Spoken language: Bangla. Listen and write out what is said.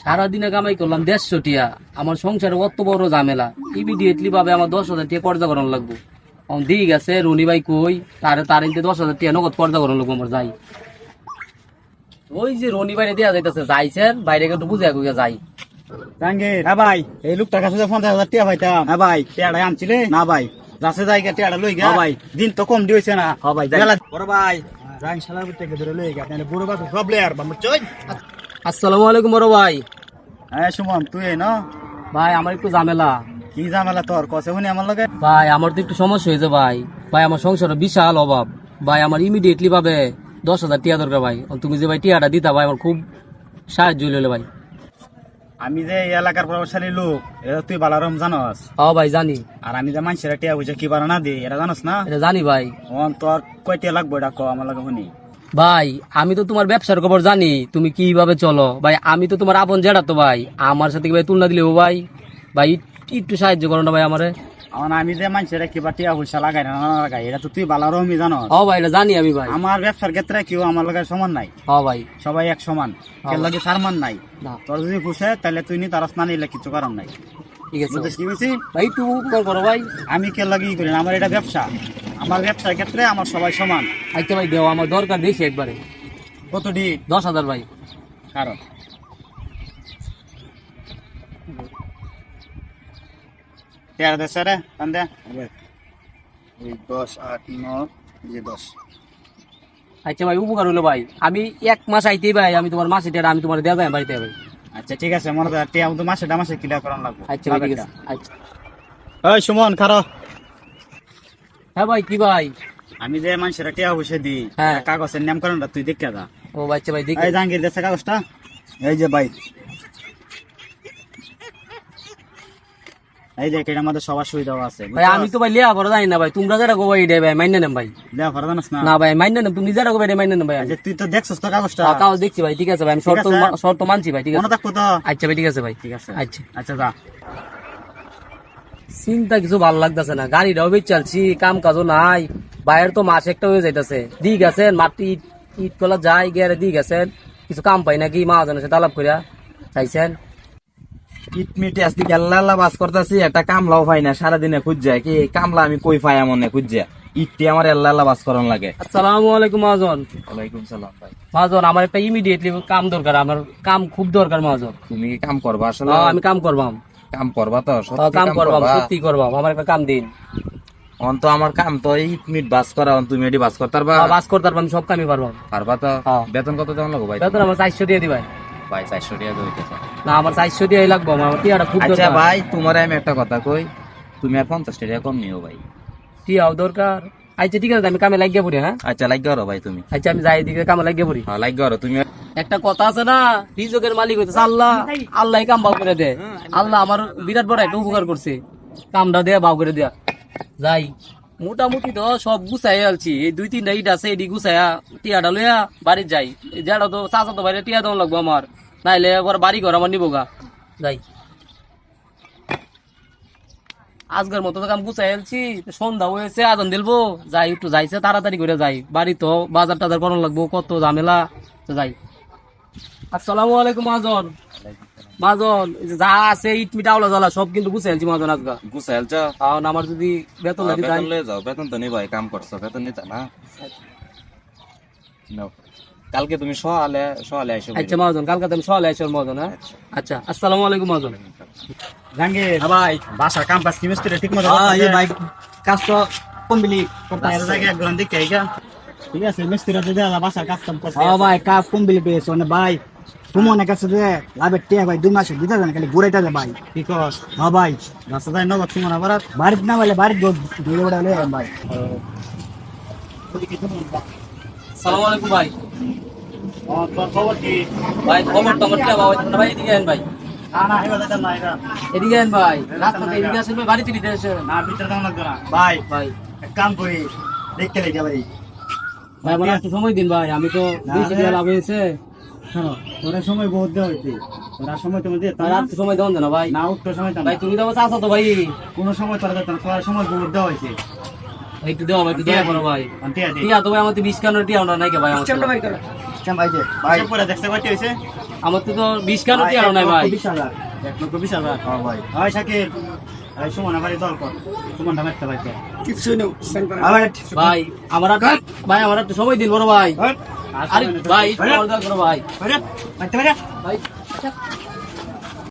সারাদিনে কামাই করলাম 150 টিয়া, আমার সংসারে অত বড় ঝামেলা, ইমিডিয়েটলি ভাবে আমার 10,000 টিয়া কর্জা করানো লাগবো। দিয়ে গেছে রনি ভাই কই তার 10,000 টিয়া নগদ কর্জা করানো লাগবো আমার। যাই ওই যে রনি ভাই দেওয়া যাইতেছে, যাইছেন বাইরে একটু বুঝে যাই। জাহাঙ্গীর, হ্যাঁ ভাই, এই লোকটার কাছে 50,000 টাকা পাইতাম। হ্যাঁ ভাই, টিয়াটা আনছিলে না ভাই? যাচ্ছে জায়গা টিয়াটা লই গা ভাই, দিন তো কম দিয়েছে না। হ্যাঁ ভাই, বড় ভাই জান শালার থেকে ধরে লই গা, তাহলে বড় বাবু সব লেয়ার বামু চই। আসসালামু আলাইকুম বড় ভাই। হ্যাঁ সুমন, তুই না ভাই আমার একটু ঝামেলা। কি ঝামেলা তোর? কসে শুনি আমার লগে। ভাই আমার তো একটু সমস্যা হয়েছে ভাই। ভাই আমার সংসারে বিশাল অভাব ভাই, আমার ইমিডিয়েটলি ভাবে 10,000 টিয়া দরকার ভাই। তুমি যে ভাই টিয়াটা দিতা ভাই, আমার খুব সাহায্য হইলো ভাই। আমি যে এই এলাকার প্রভাবশালী লোক, এটা তুই বালারম জানস। ও ভাই জানি। আর আমি যে মানুষের টিয়া বুঝে কি বারা না দিই, এটা জানস না? এটা জানি ভাই। তোর কয় টিয়া লাগবে এটা ক আমার লগে শুনি। ভাই আমি তো তোমার ব্যবসার খবর জানি, তুমি কিভাবে চলো ভাই। আমি তো তোমার আপন জেঠা তো ভাই, আমার সাথে কি ভাই তুলনা দিলেও ভাই। ভাই একটু সাহায্য করো না ভাই আমারে। আমি যে মানুষের কিবা টিয়া পয়সা লাগাই না লাগাই, এটা তো তুই বালারমই জানস। ও ভাই এটা জানি আমি ভাই। আমার ব্যবসার ক্ষেত্রে কেউ আমার লগে সমান নাই। ও ভাই সবাই এক সমান, কেউ লাগে সারমান নাই। না তোর যদি পুষে তাহলে তুই নি তারস না নিলে কিছু কারণ নাই। ঠিক আছে বুঝছিস কি বলছি? ভাই, একটু উপকার করো ভাই। আমি কে লাগি করি না, আমার এটা ব্যবসা। আমার ব্যবসার ক্ষেত্রে আমার সবাই সমান। আচ্ছা ভাই দেও, আমার দরকার দেখি একবারে। কতটি? 10,000 ভাই। কারণ তেরো দেশ রে কান্দে 10 8 9 10। আচ্ছা ভাই উপকার হলো ভাই, আমি 1 মাস আইতেই ভাই আমি তোমার মাসে টেরা আমি তোমার দেওয়া যাই বাড়িতে ভাই। আচ্ছা ঠিক আছে, মনে কর টিয়া তো মাসে ক্লিয়ার করার লাগবে। আচ্ছা ভাই ঠিক আছে। আচ্ছা ওই সুমন খারো। হ্যাঁ ভাই কি ভাই? আমি যে মানুষের টিয়া পয়সা দিই, হ্যাঁ। কাগজের নামকরণটা তুই দেখে যা। ও আচ্ছা ভাই দেখি। এই জাহাঙ্গীর দেশে কাগজটা, এই যে ভাই, এই দেখ এটা আমাদের সবার সুবিধাও আছে। ভাই আমি তো ভাই লিয়া বড় জানি না ভাই, তোমরা যারা গো ভাই ভাই মাইনে নেন ভাই। দেখ ফরদা না। না ভাই মাইনে নেন, তুমি যারা গো ভাই মাইনে নেন ভাই। আচ্ছা তুই তো দেখছস তো কাগজটা? কাগজ দেখছি ভাই, ঠিক আছে ভাই, আমি শর্ত মানছি ভাই, ঠিক মনে আছে। থাকবো তো? আচ্ছা ভাই ঠিক আছে ভাই। ঠিক আছে আচ্ছা আচ্ছা যা। চিন্তা কিছু ভালো লাগতেছে না, গাড়িটাও বেচ চালছি, কাম কাজও নাই। বাইরের তো মাস একটা হয়ে যাইতেছে, দিয়ে গেছেন মাটি ইট কলা যাই গিয়ে দিয়ে গেছেন, কিছু কাম পাই নাকি মহাজনের সাথে আলাপ করিয়া চাইছেন। ইট মিটে আজকে গেল্লা বাস করতেছি, একটা কামলাও পাই না, সারাদিনে খুঁজ যায় কি কামলা আমি কই পাই মনে খুঁজ যায়। ইটটি আমার এল্লা বাস করান লাগে। আসসালামু আলাইকুম মহাজন। ওয়ালাইকুম সালাম ভাই। মহাজন আমার একটা ইমিডিয়েটলি কাম দরকার, আমার কাম খুব দরকার মহাজন। তুমি কি কাম করবা আসলে? আমি কাম করবাম। কাম করবা তো? কাম করবাম, সত্যি করবাম, আমার একটা কাম দিন। তো আমার কাম তো ইট মিট বাস করা, তুমি এটি বাস করতে পারবা? বাস করতে পারবো, আমি সব কামই পারবাম। পারবা তো? হ্যাঁ। বেতন কত দেওয়া লাগবে ভাই? বেতন আমার 400 দিয়ে দিবাই ভাই 400 টাকা হইতেছে না, আমার 400 দিয়ে লাগবো, আমার টিয়াটা খুব আচ্ছা দরকার। ভাই তোমার আমি একটা কথা কই, তুমি আর 50 টাকা কম নিও ভাই। টিয়াও দরকার। আচ্ছা ঠিক আছে, আমি কামে লাগিয়ে পড়ি। হ্যাঁ আচ্ছা লাগিয়ে আরো ভাই তুমি। আচ্ছা আমি যাই দিকে কামে লাগিয়ে পড়ি। হ্যাঁ লাগিয়ে আরো তুমি। একটা কথা আছে না, রিজকের মালিক হইতেছে আল্লাহ। আল্লাহ কাম বাউ করে দেয়। আল্লাহ আমার বিরাট বড় একটা উপকার করছে, কামটা দেয়া বাউ করে দেয়া। যাই মোটামুটি তো সব গুছাই আলছি, এই 2-3টা ইট আছে, এটি গুছাইয়া টিয়াটা লইয়া বাড়ি যাই। যেটা তো চাচা তো বাইরে টিয়া দেওয়া লাগবো আমার, নাইলে একবার বাড়ি ঘর আমার নিবো গা। যাই আজকের মতো তো কাম গুছাই আলছি, সন্ধ্যা হয়েছে, আদান দিলবো। যাই একটু যাইছে তাড়াতাড়ি করে যাই, বাড়ি তো বাজার টাজার করানো লাগবো, কত ঝামেলা। তো যাই। আসসালামু আলাইকুম মহাজন। মহাজন এই যে যা আছে ইট মিট আওলা জ্বালা সব কিন্তু গুছাই আলছি মহাজন আজকে। গুছাইলছ? কারণ আমার যদি বেতন লাগে বেতন লয়ে যাও, বেতন তো নিবাই, কাম করছো বেতন নিতা না। নাও। কালকে তুমি সকালে আইসো। আচ্ছা মহাজন, কালকে আমি সকালে আসি মহাজন। হ্যাঁ আচ্ছা আসসালামু আলাইকুম মহাজন। জাহাঙ্গীর ভাই বাসার কাম কাজ কি মিস্ত্রি ঠিক মতো ভাই কাজ তো কমপ্লিট জায়গায় একজন দেখতে আইগা। ঠিক আছে মিস্ত্রি তো দেলা বাসার কাজ কাম করছে। ভাই কাজ কমপ্লিট পেয়েছে মানে ভাই সুমনের কাছে যে লাভের টিয়া ভাই 2 মাসে দিতে জানে খালি ঘুরাইতে যায় ভাই। কি কস? হ্যাঁ ভাই রাস্তা যায় নগদ সুমন আবার। বাড়িতে না বলে বাড়িতে ধরে ওটা হলে ভাই। আসসালামু আলাইকুম ভাই। তোর খবর কি? ভাই খবর তো আমার টিয়া বাবা না ভাই, এদিকে আন ভাই, না না এবার যেতে না এটা। এদিকে আন ভাই, রাস্তাতে এদিকে আসেন ভাই, বাড়িতে দিতে আসেন। না ভিতরে যাওয়া লাগবে না ভাই। ভাই এক কাম করি, দেখতে লেগে ভাই। ভাই আমার একটু সময় দিন ভাই, আমি তো বেশি টাকা লাভ হয়েছে। তোরা সময় বহুত দেওয়া হয়েছে, তোরা সময় তুমি দিয়ে ভাই আর একটু সময় দেন না ভাই। না উঠতে সময় তো ভাই তুমি তো আমার চাচা তো ভাই, কোনো সময় তোরা দিত না, তোরা সময় বহুত দেওয়া হয়েছে। একটু দেওয়া ভাই, একটু দেওয়া করো ভাই। টিয়া দি টিয়া তো ভাই আমার 20 কানোর টিয়া নাই কে ভাই আমার। ভাই যে ভাই হিসাব করে দেখতে কয়টি হয়েছে? আমার তো 20 কানো টিয়া নাই ভাই। 20,000 1,20,000। হ্যাঁ ভাই ভাই শাকিব, ভাই সুমন আবার দল কর, সুমনটা মারতে ভাইতে। কিছু নেই আবার ভাই আমার ভাই আমার একটু সময় দিন বড় ভাই। আরে ভাই একটু অর্ডার করো ভাই। মারতে পারে? ভাই